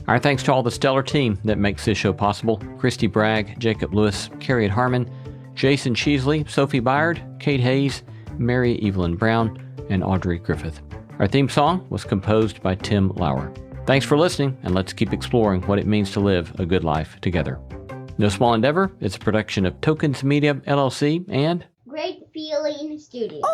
A: Our thanks to all the stellar team that makes this show possible: Christy Bragg, Jacob Lewis, Carrie Harmon, Jason Cheesley, Sophie Byard, Kate Hayes, Mary Evelyn Brown, and Audrey Griffith. Our theme song was composed by Tim Lauer. Thanks for listening, and let's keep exploring what it means to live a good life together. No Small Endeavor is a production of Tokens Media, LLC, and
C: Great Feeling Studios.